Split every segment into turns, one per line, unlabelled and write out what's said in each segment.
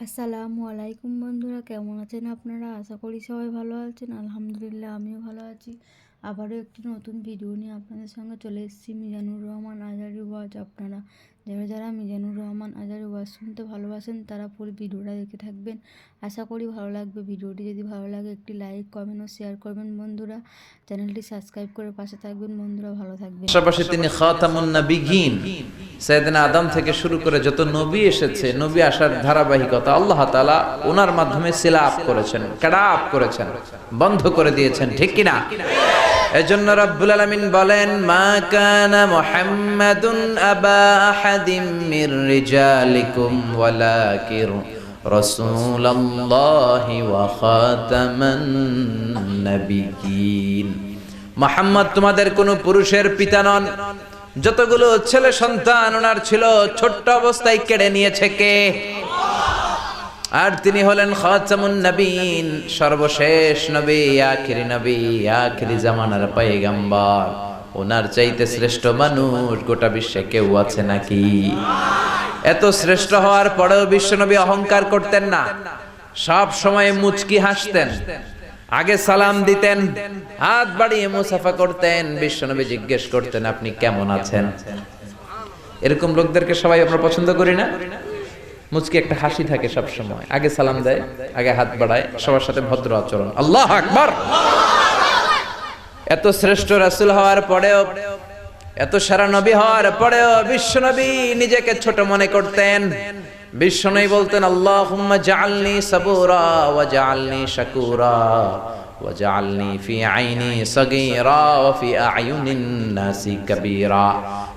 আসসালামু আলাইকুম বন্ধুরা, কেমন আছেন আপনারা? আশা করি সবাই ভালো আছেন। আলহামদুলিল্লাহ, আমিও ভালো আছি। আবারও একটি নতুন ভিডিও নিয়ে আপনাদের সঙ্গে চলে এসেছি। মিজানুর রহমান আজহারী ওয়াজ। আপনারা যারা যারা মিজানুর রহমান আজহারী ওয়াজ শুনতে ভালোবাসেন তারা পুরো ভিডিওটা দেখে থাকবেন। আশা করি ভালো লাগবে। ভিডিওটি যদি ভালো লাগে একটি লাইক, কমেন্ট ও শেয়ার করবেন বন্ধুরা। চ্যানেলটি সাবস্ক্রাইব করে পাশে থাকবেন বন্ধুরা। ভালো থাকবেন।
পাশাপাশি তিনি খাতামুন নবিয়্যিন, সাইয়েদনা আদম থেকে শুরু করে যত নবী এসেছে, নবী আসার ধারাবাহিকতা আল্লাহ তাআলা ওনার মাধ্যমে সিলাপ করেছেন, কাটাপ করেছেন, বন্ধ করে দিয়েছেন, ঠিক কিনা? এজন্য রব্বুল আলামিন বলেন, মা কানা মুহাম্মাদুন আবা আহাদিম মির রিজালিকুম ওয়ালাকিন রাসূলুল্লাহি ওয়া খাতামান নবিয়্যিন। মুহাম্মদ তোমাদের কোনো পুরুষের পিতা নন। যতগুলো ছেলে সন্তান ওনার ছিল, ছোট্ট অবস্থায় কেড়ে নিয়েছে কে? আর তিনি হলেন খাতামুন নবীন, সর্বশেষ নবী, আখিরি নবী, আখিরি জামানার পয়গম্বর। ওনার চাইতে শ্রেষ্ঠ মানুষ গোটা বিশ্বে কেউ আছে নাকি? এত শ্রেষ্ঠ হওয়ার পরেও বিশ্বনবী অহংকার করতেন না, সব সময় মুচকি হাসতেন, আগে সালাম দিতেন, হাত বাড়িয়ে মুসাফা করতেন। বিশ্বনবী জিজ্ঞেস করতেন, আপনি কেমন আছেন? এরকম লোকদেরকে সবাই আমরা পছন্দ করি না? মুচকি একটা হাসি থাকে সব সময়, আগে সালাম দেয়, আগে হাত বাড়ায়, সবার সাথে ভদ্র আচরণ। আল্লাহু আকবার। এত শ্রেষ্ঠ রাসূল হওয়ার পরেও, এত সারা নবী হওয়ার পরেও বিশ্বনবী নিজেকে ছোট মনে করতেন। বিশ্বনবী বলতেন, আল্লাহুম্মা জাআলনি সাবুরা ওয়া জাআলনি শাকুরা ওয়া জাআলনি ফি আইনি সাগীরা ওয়া ফি আয়ুনিন নাসি কাবীরা।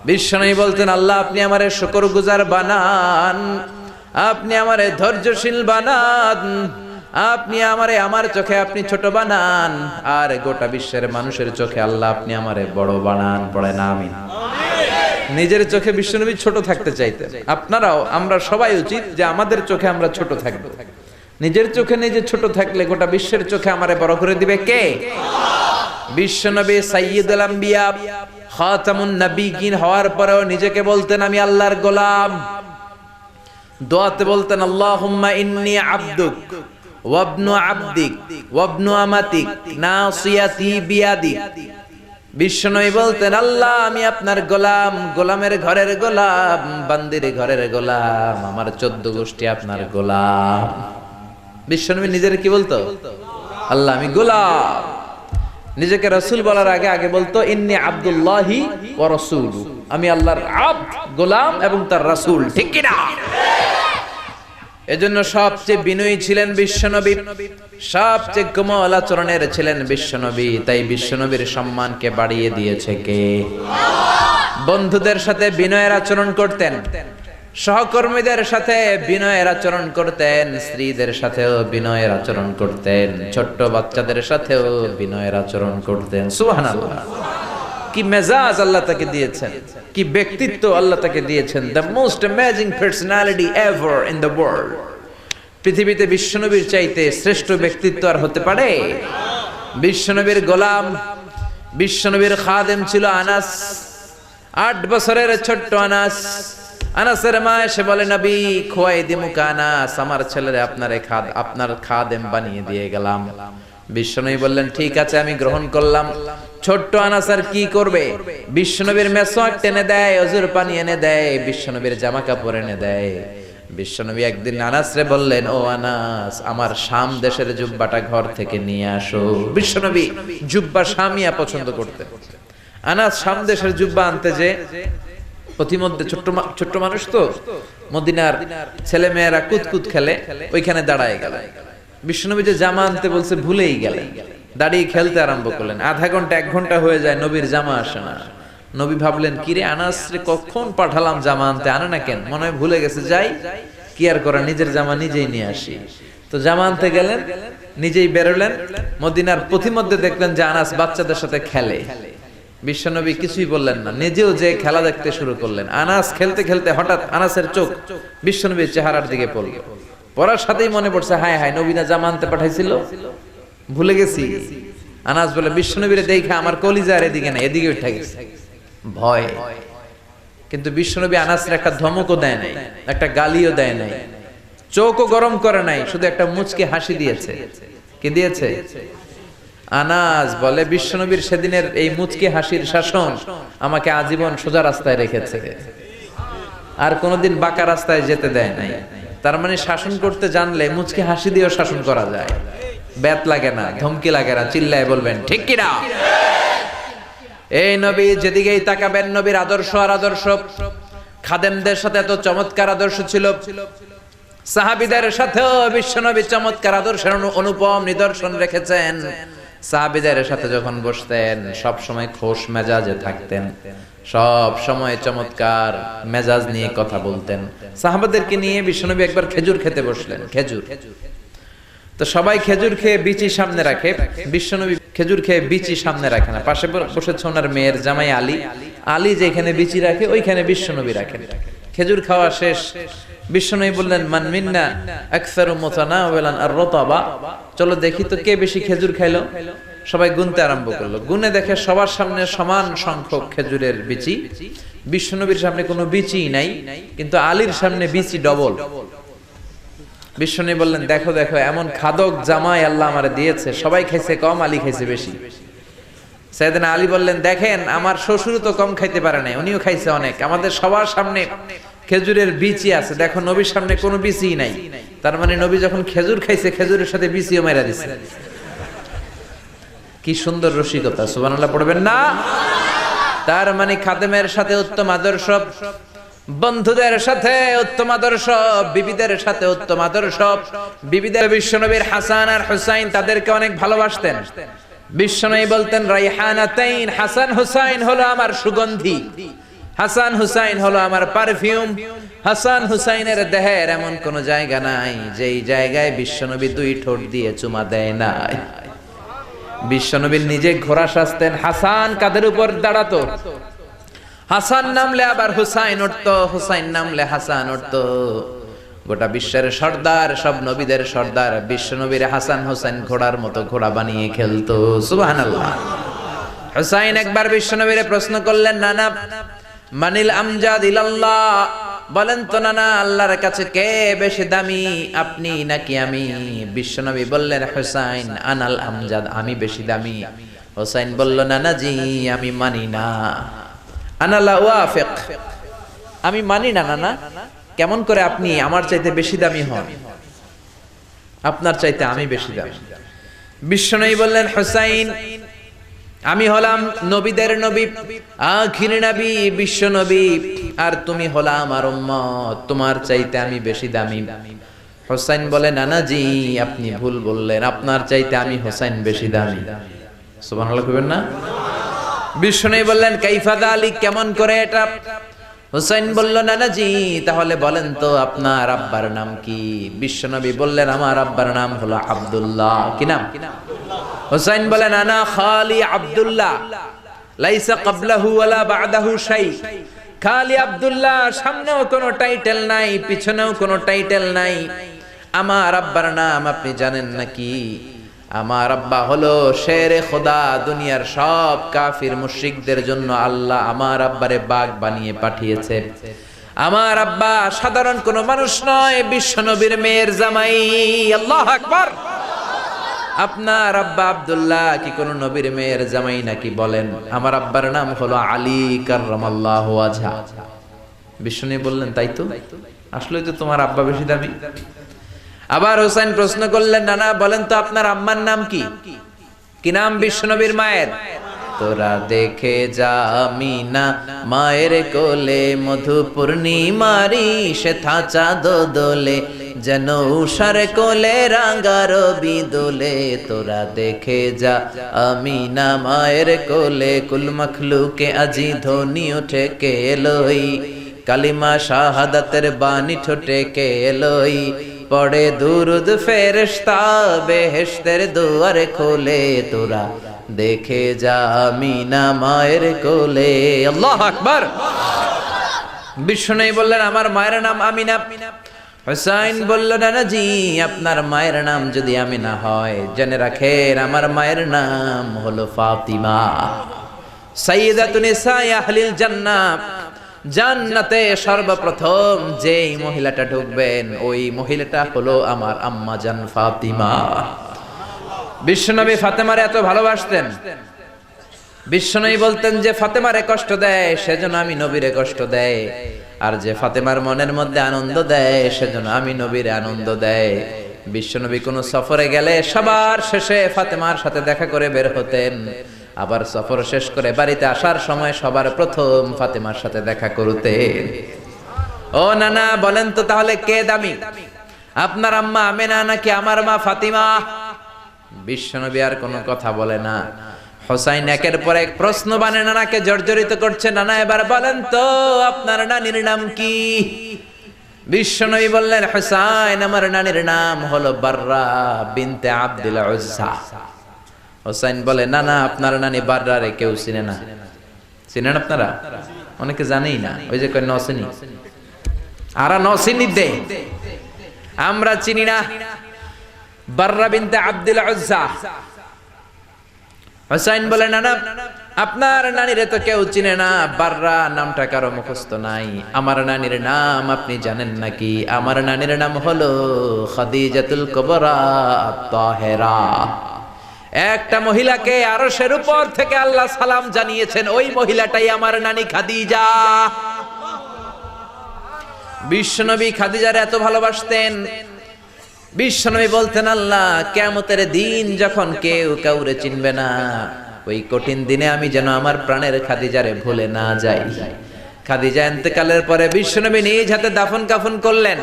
বিশ্বনবী বলতেন, আল্লাহ আপনি আমারে শুকরগুজার বানান, আপনি আমারে ধৈর্যশীল বানান, আপনি আমারে আমার চোখে আপনি ছোট বানান, আর গোটা বিশ্বের মানুষের চোখে আল্লাহ আপনি আমারে বড় বানান। পড়েন আমিন। নিজের চোখে বিশ্বনবী ছোট থাকতে চাইতেন। আপনারাও, আমরা সবাই উচিত যে আমাদের চোখে আমরা ছোট থাকবো। নিজের চোখে নিজে ছোট থাকলে গোটা বিশ্বের চোখে আমারে বড় করে দিবে কে? বিশ্বনবী সাইয়্যিদুল আম্বিয়া, খাতামুন নবিয়্যিন হওয়ার পরেও নিজেকে বলতেন, আমি আল্লাহর গোলাম। দোয়াতে বলতেন, আল্লাহুম্মা ইন্নী আবদুক ওয়াবনু আবদিক ওয়াবনু আমাতিক নাসিয়াতি বিয়াদিক। বিশ্বনবী বলতেন, আল্লাহ আমি আপনার গোলাম, গোলামের ঘরের গোলাম, বান্দির ঘরের গোলাম, আমার 14 গোষ্ঠী আপনার গোলাম। বিশ্বনবী নিজের কি বলতো? আল্লাহ আমি গোলাম। নিজেকে রাসূল বলার আগে আগে বলতো, ইন্নী আব্দুল্লাহি ওয়া রাসূলু, আমি আল্লাহর আব্দ, গোলাম এবং তার রাসূল, ঠিক কি না? এজন্য সবচেয়ে বিনয়ী ছিলেন বিশ্বনবী, সবচেয়ে কোমল আচরণের ছিলেন বিশ্বনবী। তাই বিশ্বনবীর সম্মানকে বাড়িয়ে দিয়েছে কে? বন্ধুদের সাথে বিনয়ের আচরণ করতেন, সহকর্মীদের সাথে বিনয়ের আচরণ করতেন, স্ত্রীদের সাথেও বিনয়ের আচরণ করতেন, ছোট্ট বাচ্চাদের সাথেও বিনয়ের আচরণ করতেন। সুবহানাল্লাহ। কি মেজাজ আল্লাহ তাকে দিয়েছেন, কি ব্যক্তিত্ব আল্লাহ তাকে দিয়েছেন। The most amazing personality ever in the world. পৃথিবীতে বিশ্বনবীর চাইতে শ্রেষ্ঠ ব্যক্তিত্ব আর হতে পারে? বিশ্বনবীর গোলাম, বিশ্বনবীর খাদেম ছিল আনাস, 8 বছরের ছোট্ট আনাস। আনাসের মা এসে বলে, নবী খোয়াই দিমুকা আনাস, আমার ছেলেরে আপনার খাদেম বানিয়ে দিয়ে গেলাম। বিশ্বনবী বললেন, ঠিক আছে আমি গ্রহণ করলাম। ছোট্ট আনাস আর কি করবে? বিশ্বনবীর মেসওয়াক টেনে দেয়, ওযুর পানি এনে দেয়, বিশ্বনবীর জামা কাপড় এনে দেয়। বিশ্বনবী একদিন আনাসরে বললেন, ও আনাস, আমার শাম দেশের জুব্বাটা ঘর থেকে নিয়ে আসো। বিশ্বনবী জুব্বা শামিয়া পছন্দ করতেন। আনাস শাম দেশের জুব্বা আনতে যে প্রতিমধ্যে ছোট্ট মানুষ তো, মদিনার ছেলে মেয়েরা কুতকুত খেলে, ওইখানে দাঁড়ায় গেল। বিশ্বনবী যে জামা আনতে বলছে ভুলেই গেলেন, দাঁড়িয়ে খেলতে আরম্ভ করলেন। আধা ঘন্টা 1 ঘন্টা হয়ে যায়, নবীর জামা আসে না। নবী ভাবলেন, কিরে আনাস রে কখন পাঠালাম জামা আনতে, আনে না কেন? মনে হয় ভুলে গেছে। যাই, কি আর করা, নিজের জামা নিজেই নিয়ে আসি। তো জামা আনতে গেলেন, নিজেই বেরোলেন। মদিনার পথিমধ্যে দেখলেন যে আনাস বাচ্চাদের সাথে খেলে। বিশ্বনবী কিছুই বললেন না, নিজেও যে খেলা দেখতে শুরু করলেন। আনাস খেলতে খেলতে হঠাৎ আনাসের চোখ বিশ্বনবীর চেহারার দিকে পড়ল। পড়ার সাথেই মনে পড়ছে, হায় হায়, নবী না জামা আনতে পাঠাইছিল, ভুলে গেছি। আনাস বলে, বিশ্বনবীরে দেখে আমার কলিজা আর এদিকে না, এদিকে উঠে গেছে ভয়। কিন্তু বিশ্বনবী আনাসের একটা ধমকও দেয় নাই, একটা গালিও দেয় নাই, চোখও গরম করে নাই, শুধু একটা মুচকি হাসি দিয়েছে। কি দিয়েছে? আনাস বলে বিশ্বনবীর সেদিনের এই মুচকি হাসির শাসন আমাকে আজীবন সোজা রাস্তায় রেখেছে, আর কোনোদিন বাঁকা রাস্তায় যেতে দেয় নাই। তার মানে শাসন করতে জানলে মুচকি হাসি দিয়েও শাসন করা যায়, ব্যাত লাগে না, ধমকি লাগে না। চিল্লায় বলবেন ঠিক কিনা? এই নবী যেদিকেই তাকাবেন নবীর আদর্শ আর আদর্শ। খাদেমদের সাথে এত চমৎকার আদর্শ ছিল, সাহাবীদের সাথেও বিশ্বনবী চমৎকার আদর্শের অনুপম নিদর্শন রেখেছেন। সাহাবীদের সাথে যখন বসতেন সব সময় খোশ মেজাজে থাকতেন, সব সময় চমৎকার মেজাজ নিয়ে কথা বলতেন। সাহাবাদেরকে নিয়ে বিশ্বনবী একবার খেজুর খেতে বসলেন। খেজুর তো সবাই খেজুর খেয়ে বিচি সামনে রাখে, বিশ্বনবী খেজুর খেয়ে বিচি সামনে রাখে না। পাশে বসেছে ওনার মেয়ের জামাই আলী। আলী যেখানে বিচি রাখে ওইখানে বিশ্বনবী রাখেন। খেজুর খাওয়া শেষ, বিশ্বনবী বললেন মান মিন্না আকসারু মুতানাওয়ালান আর-রতাবা, চলো দেখি তো কে বেশি খেজুর খাইলো। সবাই গুনতে আরম্ভ করলো, গুনে দেখে সবার সামনে সমান সংখ্যক খেজুরের বিচি। বিশ্বনবীর সামনে কোনো বিচি নাই, কিন্তু আলীর সামনে বিচি ডবল। বিশ্বনবী বললেন দেখো দেখো, এমন খাদক জামাই আল্লাহ আমারে দিয়েছে, সবাই খাইছে কম, আলী খাইছে বেশি। সাইয়েদনা আলী বললেন দেখেন আমার শ্বশুর তো কম খাইতে পারে নাই, উনিও খাইছে অনেক, আমাদের সবার সামনে খেজুরের বিচি আছে, দেখো নবীর সামনে কোনো বিচি নাই। তার মানে নবী যখন খেজুর খাইছে খেজুরের সাথে বিচিও মেরা দিছে। কি সুন্দর রসিকতা, সুবহানাল্লাহ পড়বেন না? তার মানে খাদেমের সাথে উত্তম আদর্শ, বন্ধুদের সাথে উত্তম আদর্শ, বিবিদের সাথে উত্তম আদর্শ। বিবিদের বিশ্বনবীর হাসান আর হুসাইন তাদেরকে অনেক ভালোবাসতেন। বিশ্বনবী বলতেন রাইহানাতাইন, হাসান হুসাইন হলো আমার সুগন্ধি, হাসান হুসাইন হলো আমার পারফিউম। হাসান হুসাইনের দেহের এমন কোন জায়গা নাই যেই জায়গায় বিশ্বনবী দুই ঠোঁট দিয়ে চুমা দেয় নাই। বিশ্বনবী নিজে ঘোড়া সাজতেন, হাসান কাদের উপর দাঁড়াতো, হাসান নামলে আবার হুসাইন উঠতো, হুসাইন নামলে হাসান উঠতো। গোটা বিশ্বের সর্দার, সব নবীদের সর্দার বিশ্বনবীর হাসান হুসাইন ঘোড়ার মতো ঘোড়া বানিয়ে খেলতো। সুবহানাল্লাহ। হুসাইন একবার বিশ্বনবীর প্রশ্ন করলেন নানা মানিল আমজাদ ইলাল্লাহ, বলেন তো নানা আল্লাহর কাছে কে বেশি দামি, আপনি নাকি আমি? বিশ্বনবী বললেন হুসাইন আনাল আমজাদ, আমি বেশি দামি। হুসাইন বলল নানা জি আমি মানি না, আনা লা ওয়াফিক, আমি মানি না নানা। কেমন করে আপনি আমার চাইতে বেশি দামি হন? আপনার চাইতে আমি বেশি দামি। বিশ্বনবী বললেন হুসাইন আমি হলাম নবীদের নবী, আখির নবী বিশ্বনবী, আর তুমি হলা আমার উম্মত, তোমার চাইতে আমি বেশি দামি। হুসাইন বলে নানা জি আপনি ভুল বললেন, আপনার চাইতে আমি হুসাইন বেশি দামি। সুবহানাল্লাহ কইবেন না? বিশ্বনবী বললেন কাইফা যালিক, কেমন করে এটা? হুসাইন বলল নানা জি তাহলে বলেন তো আপনার আব্বার নাম কি? বিশ্বনবী বললেন আমার আব্বার নাম হলো আব্দুল্লাহ। কি নাম? হুসাইন বলেন আনা খালি আব্দুল্লাহ, লাইসা ক্বাবলাহু ওয়ালা বা'দাহু শাই। খালি আব্দুল্লাহ, সামনেও কোনো টাইটেল নাই, পিছনেও কোনো টাইটেল নাই। আমার আব্বার নাম আপনি জানেন নাকি? আমার আব্বা হলো শেরে খোদা, দুনিয়ার সব কাফির মুশরিকদের জন্য আল্লাহ আমার আব্বারে বাগ বানিয়ে পাঠিয়েছে। আমার আব্বা সাধারণ কোনো মানুষ নয়, বিশ্বনবীর মেয়ের জামাই। আল্লাহু আকবার। আপনার আব্বা আব্দুল্লাহ কি কোন নবীর মেয়ের জামাই নাকি? বলেন আমার আব্বার নাম হলো আলী কাররামাল্লাহু ওয়াজহা। বিশ্বনবী বললেন তাই তো, আসলেই তো তোমার আব্বা বেশি দামি। আবার হুসাইন প্রশ্ন করলেন নানা বলেন তো আপনার আম্মার নাম কি? কি নাম বিশ্বনবীর মায়ের? তোরা দেখে যা আমিনা মায়ের কোলে, মধু পূর্ণিমারি সেথা চাঁদ দোলে, যেন উষার কোলে রাঙা রবি দোলে। তোরা দেখে যা আমিনা মায়ের কোলে, কুল মখলুকে আজি ধ্বনি ওঠে কে এলোই, কালিমা শাহাদাতের বাণী ঠোঁটে কে এলোই, পড়ে দুরুদ ফেরেশতা বেহেশতের দুয়ার খোলে। তোরা দেখে যা আমিনা মায়ের কোলে। আল্লাহু আকবার। বিশ্বনবী বললেন আমার মায়ের নাম আমিনা। হুসাইন বলল নানা জি আপনার মায়ের নাম যদি আমিনা হয়, জেনে রাখেন আমার মায়ের নাম হলো ফাতিমা, সাইয়্যিদাতুন নিসাই আহলিল জান্নাহ। জান্নাতে সর্বপ্রথম যেই মহিলাটা ঢুকবেন ওই মহিলাটা হলো আমার আম্মা জান ফাতিমা। বিশ্বনবী ফাতেমারে এত ভালোবাসতেন, বিশ্বনবী বলতেন যে ফাতেমারে কষ্ট দেয় সেজন্য আমি নবীরে কষ্ট দেয়, আর যে ফাতেমার মনের মধ্যে আনন্দ দেয় সেজন্য আমি নবীরে আনন্দ দেয়। বিশ্বনবী কোনো সফরে গেলে সবার শেষে ফাতেমার সাথে দেখা করে বের হতেন, আবার সফর শেষ করে বাড়িতে আসার সময় সবার প্রথম ফাতেমার সাথে দেখা করতেন। ও নানা বলেন তো তাহলে কে দামি, আপনার আম্মা আমেনা নাকি আমার মা ফাতিমা? বিশ্বনবী আর কোনো কথা বলে না। হোসাইন একের পর এক প্রশ্ন বানে নানাকে জর্জরিত করছে। নানা এবার বলেন তো আপনার নানির নাম কি? বিশ্বনবী বললেন হোসাইন আমার নানির নাম হলো বাররা বিনতে আব্দুল উজ্জা। হোসাইন বলে না না আপনার নানি বাররা রে কেউ চিনে না। চিনেন আপনারা? অনেকে জানেই না, ওই যে কয় নসিনি আরা নসিনি দে, আমরা চিনি না বাররা বিনতে আব্দুল উজ্জা। হোসাইন বলে না না আপনার নানিরে তো কেউ চিনে না, বাররা নামটা কারো মুখস্থ নাই। আমার নানির নাম আপনি জানেন নাকি? আমার নানির নাম হলো খাদিজাতুল কুবরা আত-তাহেরা। একটা মহিলাকে আরশের উপর থেকে আল্লাহ সালাম জানিয়েছেন, ওই মহিলাটাই আমার নানি খাদিজা। বিশ্বনবী খাদিজার এত ভালোবাসতেন, বিশ্বনবী বলতেন আল্লাহ কিয়ামতের দিন যখন কেউ কাউরে চিনবে না, ওই কঠিন দিনে আমি যেন আমার প্রাণের খাদিজারে ভুলে না যাই। খাদিজা ইন্তেকালের পরে বিশ্বনবী নিজ হাতে দাফন কাফন করলেন,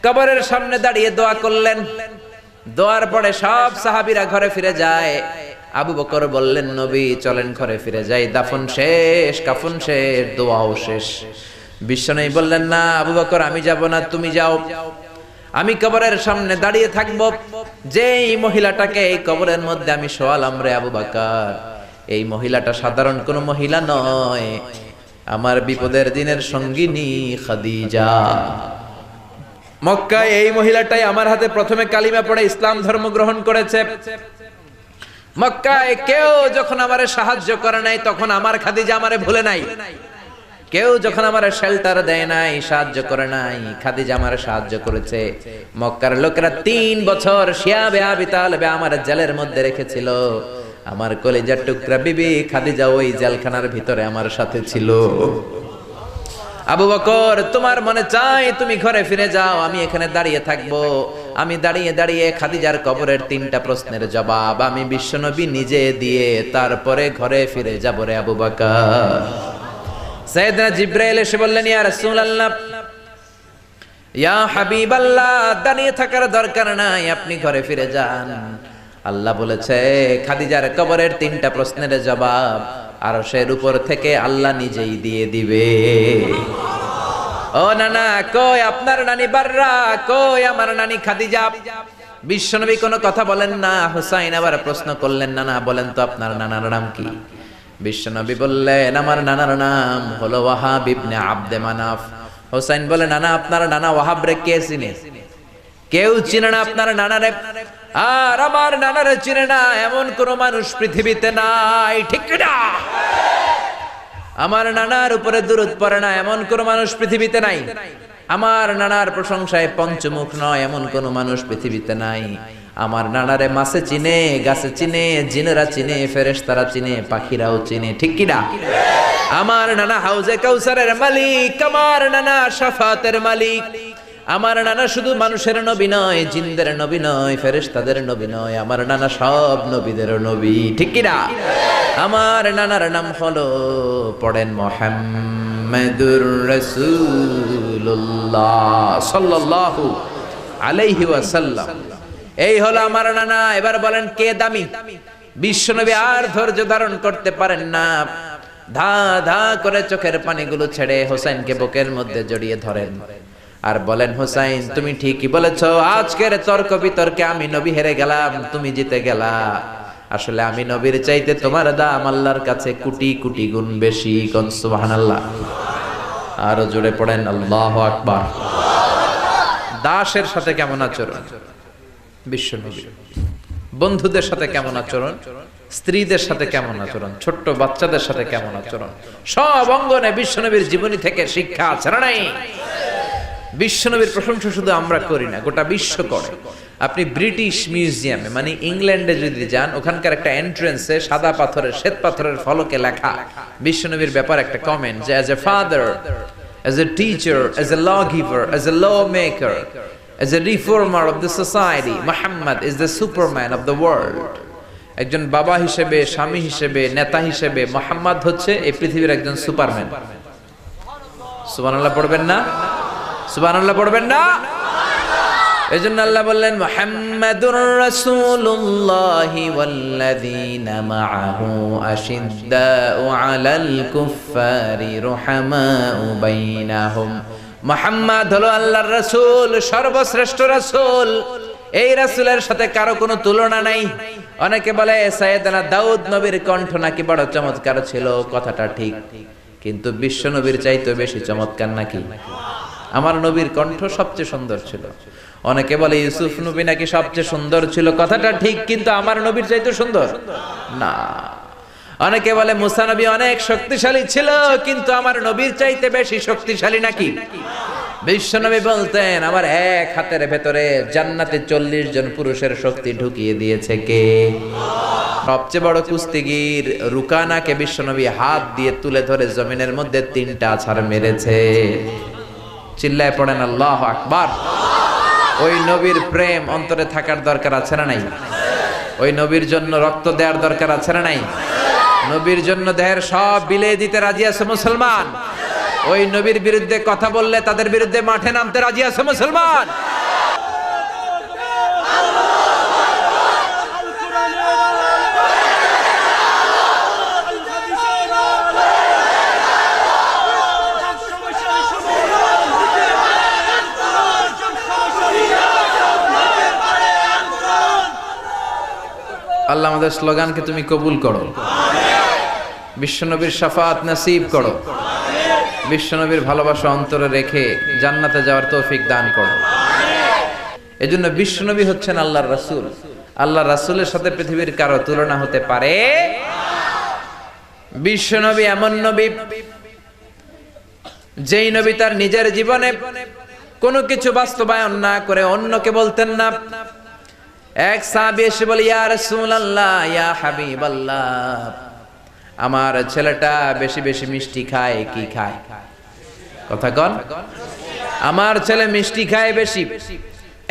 কবরের সামনে দাঁড়িয়ে দোয়া করলেন। দোয়ার পরে সব সাহাবীরা ঘরে ফিরে যায়। আবু বকর বললেন নবী চলেন ঘরে ফিরে যাই, দাফন শেষ কাফন শেষ দোয়াও শেষ। বিশ্বনবী বললেন না আবু বকর আমি যাব না, তুমি যাও, আমি কবরের সামনে দাঁড়িয়ে থাকব। যেই মহিলাটাকে এই কবরের মধ্যে আমি শোয়ালাম রে আবু বকর, এই মহিলাটা সাধারণ কোনো মহিলা নয়, আমার বিপদের দিনের সঙ্গিনী খাদিজা। মক্কায় এই মহিলাটাই আমার হাতে প্রথমে কালিমা পড়ে ইসলাম ধর্ম গ্রহণ করেছে। মক্কায় কেউ যখন আমারে সাহায্য করে নাই তখন আমার খাদিজা আমারে ভুলে নাই। কেউ যখন আমারে শেল্টার দেয় নাই, সাহায্য করে নাই, খাদিজা আমারে সাহায্য করেছে। মক্কার লোকেরা 3 বছর শিয়াবে আবি তালেবে আমার জেলের মধ্যে রেখেছিল। আমার কলিজার টুকরা বিবি খাদিজা ওই জেলখানার ভিতরে আমার সাথে ছিল। আবু বকর তোমার মনে চাই তুমি ঘরে ফিরে যাও, আমি এখানে দাঁড়িয়ে থাকবো। আমি দাঁড়িয়ে দাঁড়িয়ে খাদিজার কবরের 3টা প্রশ্নের জবাব আমি বিশ্বনবী নিজে দিয়ে তারপরে ঘরে ফিরে যাব রে আবু বকর। সাইয়েদনা জিবরাইল এসে বললেন ইয়া রাসূলুল্লাহ ইয়া হাবিবাল্লাহ দাঁড়িয়ে থাকার দরকার নাই, আপনি ঘরে ফিরে যান। আল্লাহ বলেছে খাদিজার কবরের 3টা প্রশ্নের জবাব আরশের উপর থেকে আল্লাহ নিজেই দিয়ে দিবে। ও নানা কই আপনার নানি বাররা, কই আমার নানি খাদিজা? বিশ্বনবী কোনো কথা বলেন না। হুসাইন আবার প্রশ্ন করলেন নানা বলেন তো আপনার নানার নাম কি? বিশ্বনবী বললেন আমার নানার নাম হলো ওয়াহাব ইবনে আব্দে মানাফ। হুসাইন বলে নানা আপনার নানা ওয়াহাব রে কে চিনে? কেউ চিনে না আপনার নানারে। আর আমার নানারে চিনে না এমন কোন মানুষ পৃথিবীতে নাই, ঠিক না? আমার নানার উপরে দুরূদ পড়ে না এমন কোন মানুষ পৃথিবীতে নাই। আমার নানার প্রশংসায় পঞ্চমুখ নয় এমন কোন মানুষ পৃথিবীতে নাই। আমার নানারে মাছে চিনে, গাছে চিনে, জিনেরা চিনে, ফেরেশতারা চিনে, পাখিরাও চিনে, ঠিক কি না? আমার নানা হাউজে কাউসারের মালিক, আমার নানা শাফাতের মালিক। আমার নানা শুধু মানুষের নবী নয়, জিনদের নবী নয়, ফেরেশতাদের নবী নয়, আমার নানা সব নবীদের নবী, ঠিক কি না? আমার নানার নাম হলো পড়েন মুহাম্মাদুর রাসূলুল্লাহ সাল্লাল্লাহু আলাইহি ওয়াসাল্লাম। এই হলো আমার নানা। এবার বলেন কে দামি? বিশ্বনবী আর ধৈর্য ধারণ করতে পারেন না, ধা ধা করে চোখের পানিগুলো ছেড়ে হোসেনকে বুকের মধ্যে জড়িয়ে ধরেন আর বলেন হোসেন তুমি ঠিকই বলেছো, আজকের তর্ক বিতর্কে আমি নবী হেরে গেলাম, তুমি জিতে গেলা। আসলে আমি নবীর চাইতে তোমার দাম আল্লাহর কাছে কোটি কোটি গুণ বেশি। কোন সুবহানাল্লাহ। আরো জোরে পড়েন আল্লাহু আকবার। দাসের সাথে কেমন আচরণ বিশ্বনবী, বন্ধুদের সাথে কেমন আচরণ, স্ত্রীদের সাথে কেমন আচরণ, ছোট্ট বাচ্চাদের সাথে কেমন আচরণ, সব অঙ্গনে বিশ্বনবীর জীবনী থেকে শিক্ষা আছে না নাই? বিশ্বনবীর প্রশংসা শুধু আমরা করি না, গোটা বিশ্ব করে। আপনি ব্রিটিশ মিউজিয়ামে মানে ইংল্যান্ডে যদি যান, ওখানকার একটা এন্ট্রেন্সে সাদা পাথরের শ্বেত পাথরের ফলকে লেখা বিশ্বনবীর ব্যাপারে একটা কমেন্ট যে as a father, as a teacher, as a lawgiver, as a lawmaker, as a reformer of the society, Muhammad is the superman of the world. একজন বাবা হিসেবে, স্বামী হিসেবে, নেতা হিসেবে মুহাম্মদ হচ্ছে এই পৃথিবীর একজন সুপারম্যান। সুবহানাল্লাহ পড়বেন না? সুবহানাল্লাহ পড়বেন না? এজন্য আল্লাহ বললেন মুহাম্মাদুর রাসূলুল্লাহি ওয়াল্লাযীনা মাআহু আশিদ্দাউ আলাল কুফফারি রুহামাউ বাইনাহুম। মুহাম্মদ হলো আল্লাহর রাসূল, সর্বশ্রেষ্ঠ রাসূল। এই রাসূলের সাথে কারো কোনো তুলনা নাই। অনেকে বলে সাইয়েদনা দাউদ নবীর কণ্ঠ নাকি বড় চমৎকার ছিল, কথাটা ঠিক, কিন্তু বিশ্ব নবীর চাইতে বেশি চমৎকার নাকি? আমার নবীর কণ্ঠ সবচেয়ে সুন্দর ছিল। অনেকে বলে ইউসুফ নবী নাকি সবচেয়ে সুন্দর ছিল, কথাটা ঠিক, কিন্তু আমার নবীর চাইতে সুন্দর না। অনেকে বলে মুসা নবী অনেক শক্তিশালী ছিল, কিন্তু আমার নবীর চাইতে বেশি শক্তিশালী নাকি? বিশ্ব নবী বলতেন আমার এক হাতের ভেতরে জান্নাতে 40 জন পুরুষের শক্তি ঢুকিয়ে দিয়েছে কে? সবচেয়ে বড় কুস্তিগির রুকানাকে বিশ্ব নবী হাত দিয়ে তুলে ধরে জমিনের মধ্যে 3টা আছাড় মেরেছে। চিল্লায় পড়েন আল্লাহু আকবার। ওই নবীর প্রেম অন্তরে থাকার দরকার আছে না নাই? ওই নবীর জন্য রক্ত দেওয়ার দরকার আছে না নাই? নবীর জন্য দেহের সব বিলিয়ে দিতে রাজি আছে মুসলমান? ওই নবীর বিরুদ্ধে কথা বললে তাদের বিরুদ্ধে মাঠে নামতে রাজি আছে মুসলমান? আল্লাহ আমাদের স্লোগানকে তুমি কবুল করো, বিশ্বনবীর শাফাত নসিব করো, বিশ্বনবীর ভালোবাসা অন্তরে রেখে জান্নাতে যাওয়ার তৌফিক দান করো। এজন্য বিশ্বনবী হচ্ছেন আল্লাহর রাসূল। আল্লাহর রাসূলের সাথে পৃথিবীর কারো তুলনা হতে পারে? বিশ্বনবী এমন নবী যেই নবী তার নিজের জীবনে কোনো কিছু বাস্তবায়ন না করে অন্যকে বলতেন না। এক সাহাবী এসে বলে ইয়া রাসূলুল্লাহ, ইয়া হাবিবাল্লাহ, আমার ছেলেটা বেশি বেশি মিষ্টি খায়, কি খায়? কথা কন। আমার ছেলে মিষ্টি খায় বেশি,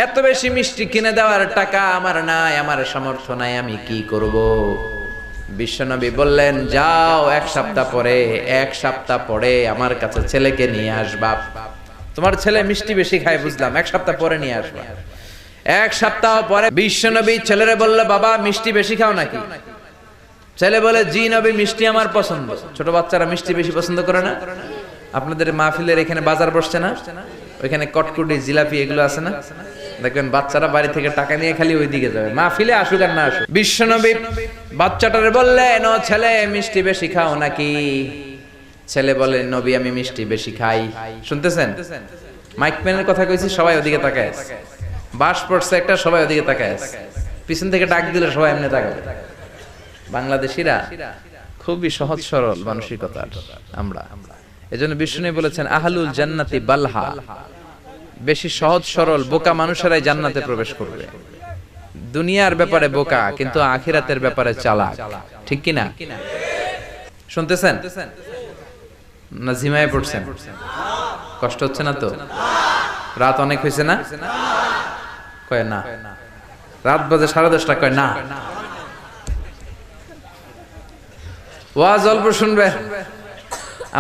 এত বেশি মিষ্টি কিনে দেওয়ার টাকা আমার নাই, আমার সামর্থ্য নাই, আমি কি করব? বিশ্বনবী বললেন যাও এক সপ্তাহ পরে আমার কাছে ছেলেকে নিয়ে আসবা। তোমার ছেলে মিষ্টি বেশি খায় বুঝলাম, এক সপ্তাহ পরে নিয়ে আসবা। এক সপ্তাহ পরে বিশ্বনবী ছেলেরে বলল বাবা মিষ্টি বেশি খাও নাকি? ছেলে বলে জি নবী, মিষ্টি আমার পছন্দ। ছোট বাচ্চারা মিষ্টি বেশি পছন্দ করে না? আপনাদের মাহফিলের এখানে বাজার বসছে না, ওইখানে কটকুটি জিলাপি এগুলো আছে না, দেখবেন বাচ্চারা বাড়ি থেকে টাকা নিয়ে খালি ওইদিকে যাবে, মাহফিলে আসুক আর না আসুক। বিশ্বনবী বাচ্চাটারে বললেন ও ছেলে মিষ্টি বেশি খাও নাকি? ছেলে বলে নবী আমি মিষ্টি বেশি খাই। শুনতেছেন? মাইক ম্যানের কথা কইছি, সবাই ওদিকে তাকায় আছে। বাস পড়ছে একটা, সবাই ওদিকে তাকায় আছে। পিছন থেকে ডাক দিলে সবাই এমনি তাকাবে। বাংলাদেশিরা খুবই সহজ সরল মানসিকতার আমরা। এজন্য বিষ্ণু বলেছেন আহলুল জান্নাতি বালহা, বেশি সহজ সরল বোকা মানুষেরাই জান্নাতে প্রবেশ করবে। দুনিয়ার ব্যাপারে বোকা, কিন্তু আখিরাতের ব্যাপারে চালাক, ঠিক কি না? শুনতেছেন না? ঝিমায় পড়ছেন? কষ্ট হচ্ছে না তো? রাত অনেক হয়েছে না? কয় না। রাত বাজে 10:30, কয় না। ওয়াজ অল্প শুনবে,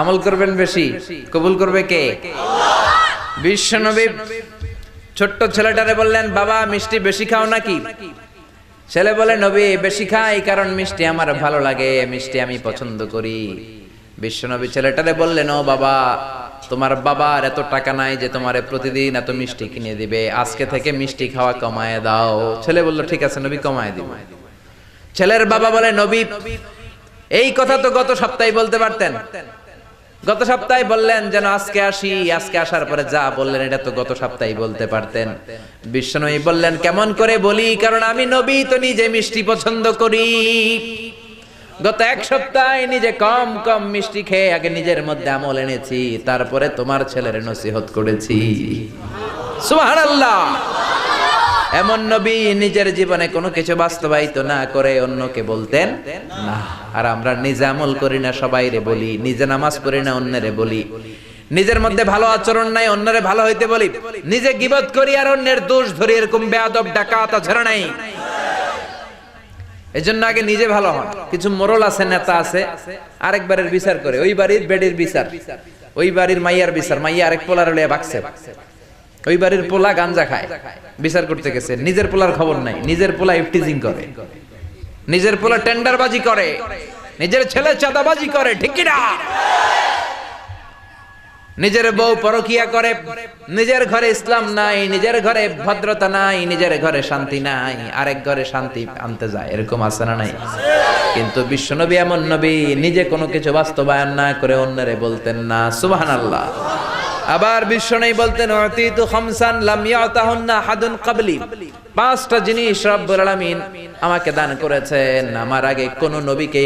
আমল করবেন বেশি, কবুল করবে কে? বিশ্বনবী ছোট্ট ছেলেটারে বললেন বাবা মিষ্টি বেশি খাও নাকি? ছেলে বলে নবী বেশি খাই, কারণ মিষ্টি আমার ভালো লাগে, মিষ্টি আমি পছন্দ করি। বিশ্বনবী ছেলেটারে বললেন ও বাবা, তোমার বাবার এত টাকা নাই যে তোমারে প্রতিদিন এত মিষ্টি কিনে দিবে, আজকে থেকে মিষ্টি খাওয়া কমায় দাও। ছেলে বলল ঠিক আছে নবী, কমায় দিব। ছেলের বাবা বলে নবী এই কথা তো গত সপ্তাহে বলতে পারতেন, গত সপ্তাহে বললেন যেন আজকে আসি, আজকে আসার পরে যা বললেন এটা তো গত সপ্তাহে বলতে পারতেন। বিশ্বনবী বললেন কেমন করে বলি, কারণ আমি নবী তো নিজে মিষ্টি পছন্দ করি। গত এক সপ্তাহ নিজে কম কম মিষ্টি খেয়ে আগে নিজের মধ্যে আমল এনেছি, তারপরে তোমার ছেলের নসিহত করেছি। সুবহানাল্লাহ। এমন নবী নিজের জীবনে কোনো কিছু বাস্তবায়িত না করে অন্যকে বলতেন না। আর আমরা নিজে আমল করি না, সবাইরে বলি। নিজে নামাজ পড়ি না, অন্যরে বলি। নিজের মধ্যে ভালো আচরণ নাই, অন্যরে ভালো হইতে বলি। নিজে গীবত করি আর অন্যের দোষ ধরি, এরকম বেয়াদব ডাকাত আচরণ নাই। এজন্য আগে নিজে ভালো হন। কিছু মোরল আছে, নেতা আছে, আরেকবারের বিচার করে। ওই বাড়ির বেডির বিচার, ওই বাড়ির মাইয়ার বিচার, মাইয়া আরেক পোলার লইয়া বাকছে। ওই বাড়ির পোলা গাঞ্জা খায়, বিচার করতে গেছে। নিজের পোলার খবর নাই, নিজের পোলা ইফটিজিং করে, নিজের পোলা টেন্ডারবাজি করে, নিজের ছেলে চাঁদাবাজি করে, ঠিক কি না? নিজের বউ পরকিয়া করে, নিজের ঘরে ইসলাম নাই, নিজের ঘরে ভদ্রতা নাই, নিজের ঘরে শান্তি নাই, আরেক ঘরে শান্তি আনতে যায়। এরকম আছে না নাই? কিন্তু বিশ্বনবী এমন নবী, নিজে কোনো কিছু বাস্তবায়ন না করে অন্যরে বলতেন না। সুবহানাল্লাহ। আবার বিশ্বনবী বলতেন, উতিতু খামসান লাম ইয়াতাহুন্না আহাদুন ক্বাবলি। পাঁচটা জিনিস রব্বুল আলামিন আমাকে দান করেছেন, আমার আগে কোন নবীকে